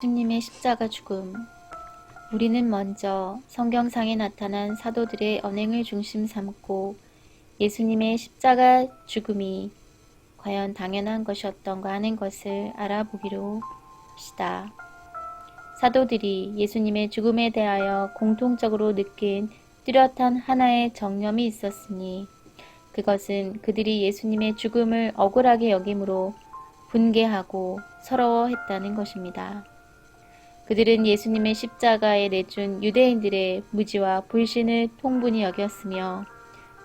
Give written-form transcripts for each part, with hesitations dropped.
예수님의 십자가 죽음. 우리는 먼저 성경상에 나타난 사도들의 언행을 중심 삼고 예수님의 십자가 죽음이 과연 당연한 것이었던가 하는 것을 알아보기로 합시다. 사도들이 예수님의 죽음에 대하여 공통적으로 느낀 뚜렷한 하나의 정념이 있었으니 그것은 그들이 예수님의 죽음을 억울하게 여김으로 분개하고 서러워했다는 것입니다. 그들은 예수님의 십자가에 내준 유대인들의 무지와 불신을 통분히 여겼으며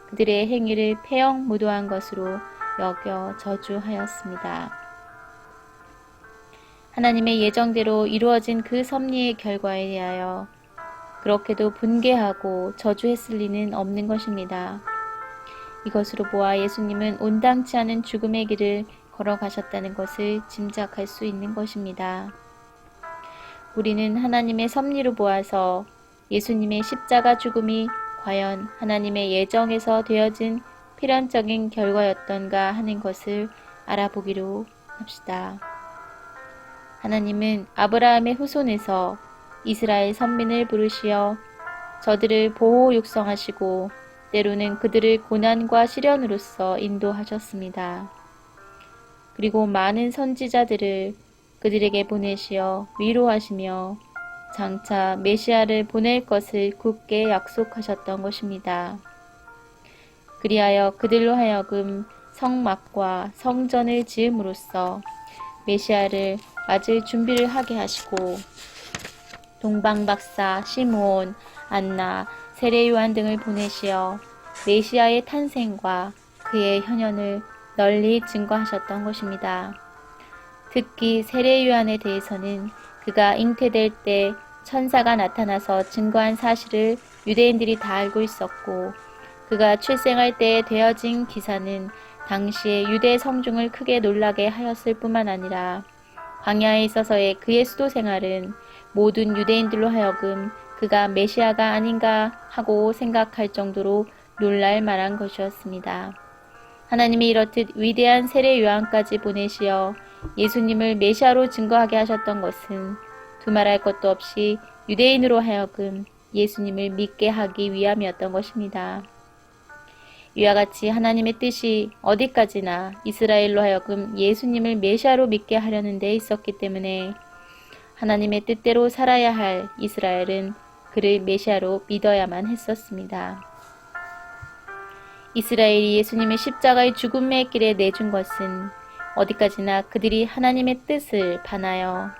그들의 행위를 폐역무도한 것으로 여겨 저주하였습니다. 하나님의 예정대로 이루어진 그 섭리의 결과에 대하여 그렇게도 분개하고 저주했을 리는 없는 것입니다. 이것으로 보아 예수님은 온당치 않은 죽음의 길을 걸어가셨다는 것을 짐작할 수 있는 것입니다. 우리는 하나님의 섭리로 보아서 예수님의 십자가 죽음이 과연 하나님의 예정에서 되어진 필연적인 결과였던가 하는 것을 알아보기로 합시다. 하나님은 아브라함의 후손에서 이스라엘 선민을 부르시어 저들을 보호 육성하시고 때로는 그들을 고난과 시련으로써 인도하셨습니다. 그리고 많은 선지자들을 그들에게 보내시어 위로하시며 장차 메시아를 보낼 것을 굳게 약속하셨던 것입니다. 그리하여 그들로 하여금 성막과 성전을 지음으로써 메시아를 맞을 준비를 하게 하시고 동방박사 시므온, 안나, 세례요한 등을 보내시어 메시아의 탄생과 그의 현현을 널리 증거하셨던 것입니다. 특히 세례요한에 대해서는 그가 잉태될 때 천사가 나타나서 증거한 사실을 유대인들이 다 알고 있었고 그가 출생할 때에 되어진 기사는 당시에 유대 성중을 크게 놀라게 하였을 뿐만 아니라 광야에 있어서의 그의 수도 생활은 모든 유대인들로 하여금 그가 메시아가 아닌가 하고 생각할 정도로 놀랄 만한 것이었습니다. 하나님이 이렇듯 위대한 세례 요한까지 보내시어 예수님을 메시아로 증거하게 하셨던 것은 두말할 것도 없이 유대인으로 하여금 예수님을 믿게 하기 위함이었던 것입니다. 이와 같이 하나님의 뜻이 어디까지나 이스라엘로 하여금 예수님을 메시아로 믿게 하려는 데 있었기 때문에 하나님의 뜻대로 살아야 할 이스라엘은 그를 메시아로 믿어야만 했었습니다. 이스라엘이 예수님의 십자가의 죽음의 길에 내준 것은 어디까지나 그들이 하나님의 뜻을 반하여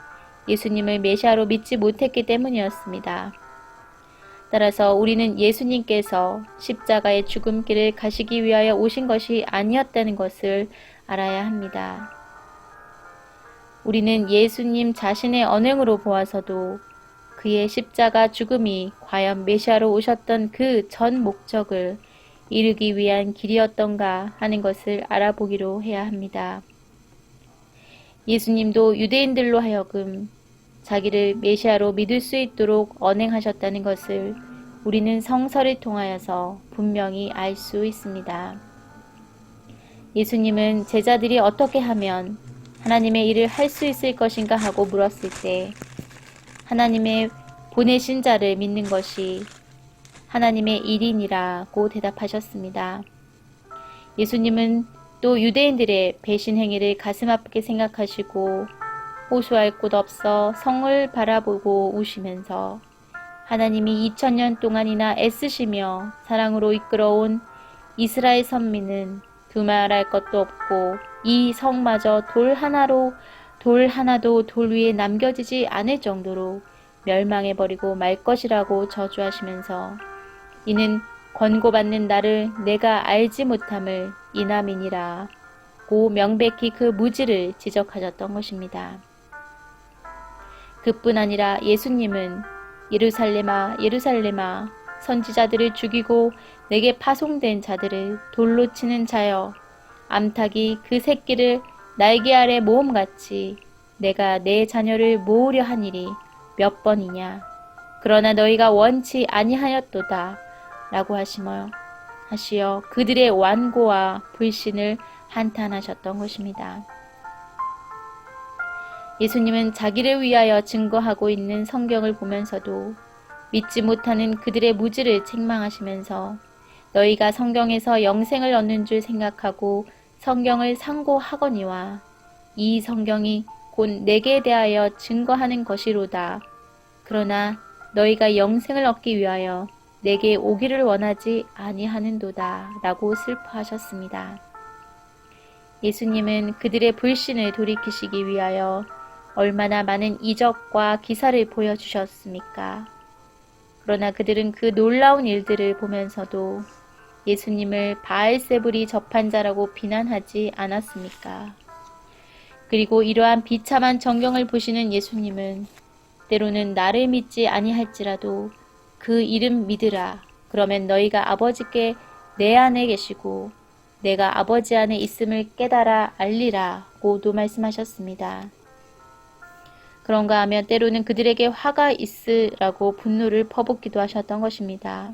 예수님을 메시아로 믿지 못했기 때문이었습니다. 따라서 우리는 예수님께서 십자가의 죽음길을 가시기 위하여 오신 것이 아니었다는 것을 알아야 합니다. 우리는 예수님 자신의 언행으로 보아서도 그의 십자가 죽음이 과연 메시아로 오셨던 그 전 목적을 이루기 위한 길이었던가 하는 것을 알아보기로 해야 합니다. 예수님도 유대인들로 하여금 자기를 메시아로 믿을 수 있도록 언행하셨다는 것을 우리는 성서를 통하여서 분명히 알 수 있습니다. 예수님은 제자들이 어떻게 하면 하나님의 일을 할 수 있을 것인가 하고 물었을 때 하나님의 보내신 자를 믿는 것이 하나님의 일이니라고 대답하셨습니다. 예수님은 또 유대인들의 배신 행위를 가슴 아프게 생각하시고 호소할 곳 없어 성을 바라보고 우시면서 하나님이 2000년 동안이나 애쓰시며 사랑으로 이끌어온 이스라엘 선민은 두말할 것도 없고 이 성마저 돌 하나도 돌 위에 남겨지지 않을 정도로 멸망해버리고 말 것이라고 저주하시면서 이는 권고받는 나를 내가 알지 못함을 이남이니라 고 명백히 그 무지를 지적하셨던 것입니다. 그뿐 아니라 예수님은 예루살렘아 예루살렘아 선지자들을 죽이고 내게 파송된 자들을 돌로 치는 자여 암탉이 그 새끼를 날개 아래 모음같이 내가 내 자녀를 모으려 하니리 몇 번이냐 그러나 너희가 원치 아니하였도다 라고 하시어 그들의 완고와 불신을 한탄하셨던 것입니다. 예수님은 자기를 위하여 증거하고 있는 성경을 보면서도 믿지 못하는 그들의 무지를 책망하시면서 너희가 성경에서 영생을 얻는 줄 생각하고 성경을 상고하거니와 이 성경이 곧 내게 대하여 증거하는 것이로다. 그러나 너희가 영생을 얻기 위하여 내게 오기를 원하지 아니하는도다 라고 슬퍼하셨습니다. 예수님은 그들의 불신을 돌이키시기 위하여 얼마나 많은 이적과 기사를 보여주셨습니까? 그러나 그들은 그 놀라운 일들을 보면서도 예수님을 바알세불이 접한 자라고 비난하지 않았습니까? 그리고 이러한 비참한 정경을 보시는 예수님은 때로는 나를 믿지 아니할지라도 그 이름 믿으라. 그러면 너희가 아버지께 내 안에 계시고 내가 아버지 안에 있음을 깨달아 알리라 고도 말씀하셨습니다. 그런가 하면 때로는 그들에게 화가 있으라고 분노를 퍼붓기도 하셨던 것입니다.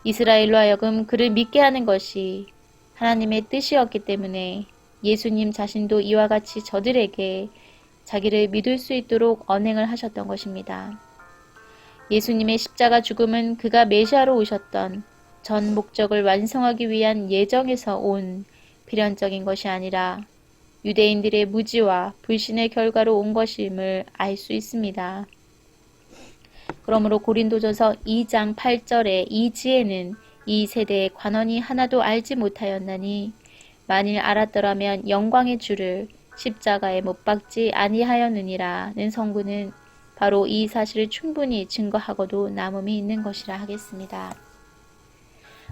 이스라엘로 하여금 그를 믿게 하는 것이 하나님의 뜻이었기 때문에 예수님 자신도 이와 같이 저들에게 자기를 믿을 수 있도록 언행을 하셨던 것입니다. 예수님의 십자가 죽음은 그가 메시아로 오셨던 전 목적을 완성하기 위한 예정에서 온 필연적인 것이 아니라 유대인들의 무지와 불신의 결과로 온 것임을 알 수 있습니다. 그러므로 고린도전서 2장 8절의 이 지혜는 이 세대의 관원이 하나도 알지 못하였나니 만일 알았더라면 영광의 주를 십자가에 못 박지 아니하였느니라는 성구는 바로 이 사실을 충분히 증거하고도 남음이 있는 것이라 하겠습니다.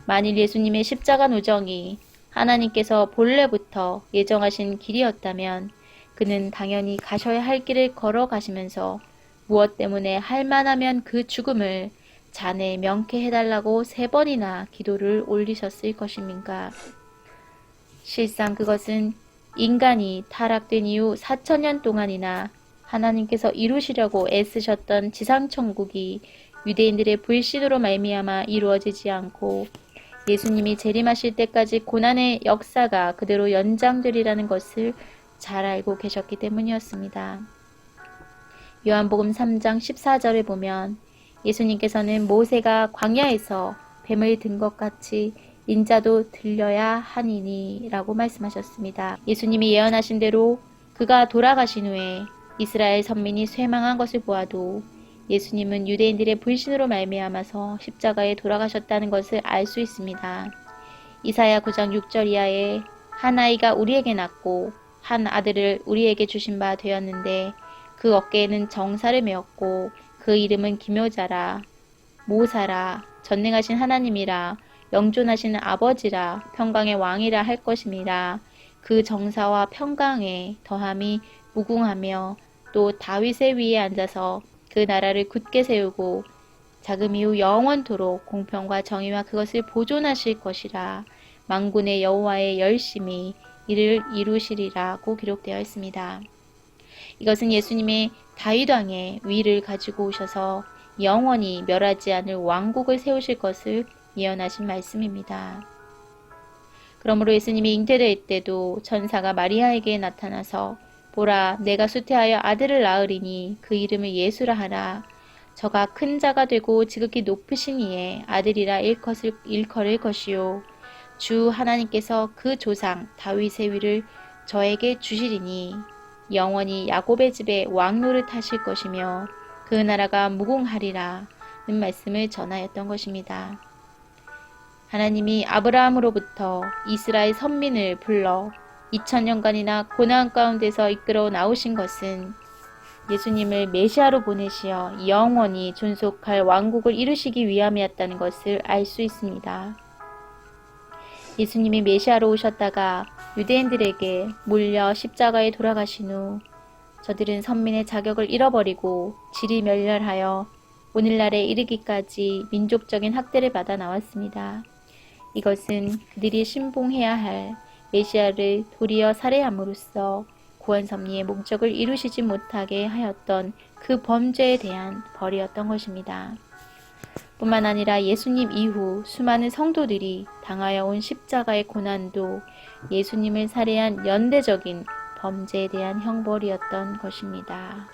만일 예수님의 십자가 노정이 하나님께서 본래부터 예정하신 길이었다면 그는 당연히 가셔야 할 길을 걸어가시면서 무엇 때문에 할만하면 그 죽음을 자네 명쾌해달라고 3번이나 기도를 올리셨을 것입니까? 실상 그것은 인간이 타락된 이후 4000년 동안이나 하나님께서 이루시려고 애쓰셨던 지상천국이 유대인들의 불신으로 말미암아 이루어지지 않고 예수님이 재림하실 때까지 고난의 역사가 그대로 연장되리라는 것을 잘 알고 계셨기 때문이었습니다. 요한복음 3장 14절에 보면 예수님께서는 모세가 광야에서 뱀을 든 것 같이 인자도 들려야 하니니 라고 말씀하셨습니다. 예수님이 예언하신 대로 그가 돌아가신 후에 이스라엘 선민이 쇠망한 것을 보아도 예수님은 유대인들의 불신으로 말미암아서 십자가에 돌아가셨다는 것을 알 수 있습니다. 이사야 9장 6절 이하에 한 아이가 우리에게 낳고 한 아들을 우리에게 주신 바 되었는데 그 어깨에는 정사를 메었고 그 이름은 기묘자라 모사라 전능하신 하나님이라 영존하시는 아버지라 평강의 왕이라 할 것임이라. 그 정사와 평강에 더함이 무궁하며 또 다윗의 위에 앉아서 그 나라를 굳게 세우고 자금 이후 영원토록 공평과 정의와 그것을 보존하실 것이라. 만군의 여호와의 열심히 이를 이루시리라고 기록되어 있습니다. 이것은 예수님의 다윗 왕의 위를 가지고 오셔서 영원히 멸하지 않을 왕국을 세우실 것을 예언하신 말씀입니다. 그러므로 예수님이 잉태될 때도 천사가 마리아에게 나타나서 보라 내가 수태하여 아들을 낳으리니 그 이름을 예수라 하라. 저가 큰 자가 되고 지극히 높으신 이의 아들이라 일컬을 것이요 주 하나님께서 그 조상 다윗의 위를 저에게 주시리니 영원히 야곱의 집에 왕노릇 하실 것이며 그 나라가 무궁하리라 는 말씀을 전하였던 것입니다. 하나님이 아브라함으로부터 이스라엘 선민을 불러 2000년간이나 고난 가운데서 이끌어 나오신 것은 예수님을 메시아로 보내시어 영원히 존속할 왕국을 이루시기 위함이었다는 것을 알 수 있습니다. 예수님이 메시아로 오셨다가 유대인들에게 몰려 십자가에 돌아가신 후 저들은 선민의 자격을 잃어버리고 지리멸렬하여 오늘날에 이르기까지 민족적인 학대를 받아 나왔습니다. 이것은 그들이 신봉해야 할 메시아를 도리어 살해함으로써 구원 섭리의 목적을 이루시지 못하게 하였던 그 범죄에 대한 벌이었던 것입니다. 뿐만 아니라 예수님 이후 수많은 성도들이 당하여 온 십자가의 고난도 예수님을 살해한 연대적인 범죄에 대한 형벌이었던 것입니다.